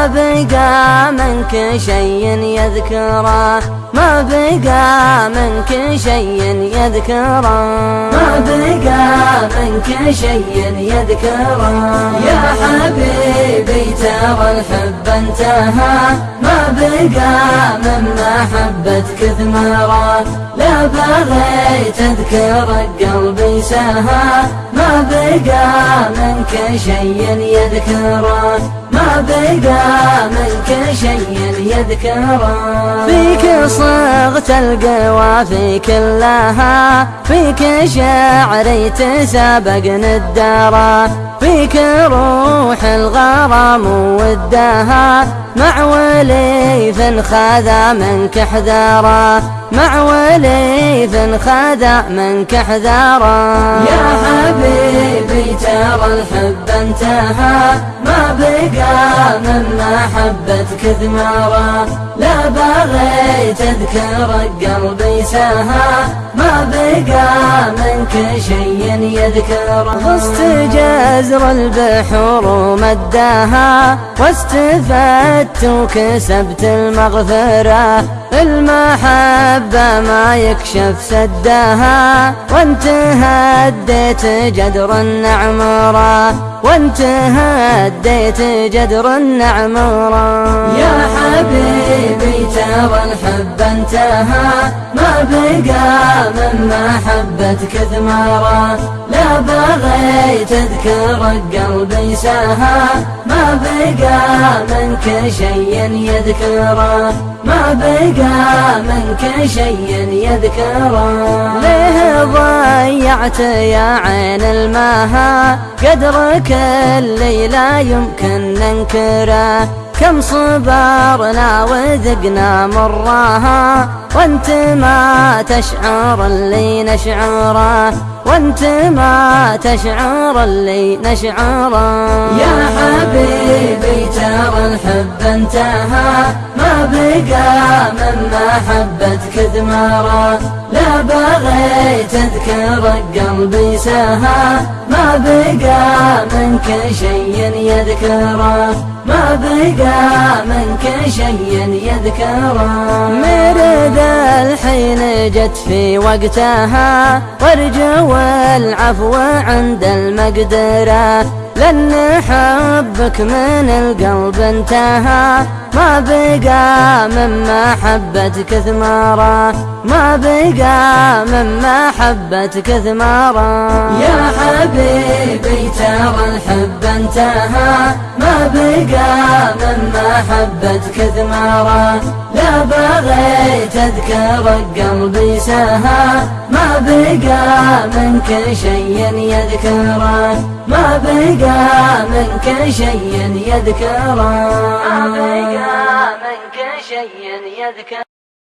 ما بقى منك شيء يذكره، ما بقى منك شيء يذكره، ما بقى منك شيء يذكره. يا حبيبي ترى الحب انتهى، ما بقى من محبتك ثمره، لا بغيت اذكرك قلبي سهى، ما بقى منك شيء يذكره، ما بقى منك شيء يذكره. فيك صغت القوافي كلها، فيك شعري تسابقني الدرى، فيك روح الغرام ودها، مع وليف خذا منك حذاره، مع وليف خذا منك حذاره. يا حبيبي ترى الحب انتهى، ما بقى من محبتك ثمره، لا بغيت اذكرك قلبي سهى، ما بقى منك شيء يذكره. غصت جزر البحور ومداها، واستفدت وكسبت المغفرة، المحبة ما يكشف سدها، وانت هديت جدر النعمرة، وانت هديت جدر النعمرة. يا حبيبي ترى الحب انتهى، ما بقى من محبتك ثمره، لا بغيت اذكرك قلبي سهى، ما بقى منك شيء يذكره، ما بقى منك شيء يذكره. ليه ضيعت يا عين المها قدرك اللي لا يمكن ننكره، كم صبرنا وذقنا مرها، وانت ما تشعر اللي نشعره، وانت ما تشعر اللي نشعره. يا حبيبي ترى الحب انتهى، ما بقى من محبتك ثمره، لا بغيت اذكرك قلبي سهى، ما بقى منك شيء يذكره، ما بقى منك شيء يذكره. مرد الحين جت في وقتها، وارجو العفو عند المقدرة، لأن حبك من القلب انتهى، ما بقى من محبتك ثمره، ما بقى من محبتك ثمره. يا حبيبي ترى الحب انتهى، ما بقى من محبتك ثمره، لا بغيت اذكرك قلبي سهى، ما بقى منك شيء يذكره، ما بقى منك شيء يذكره، ما بقى منك شيء يذكره.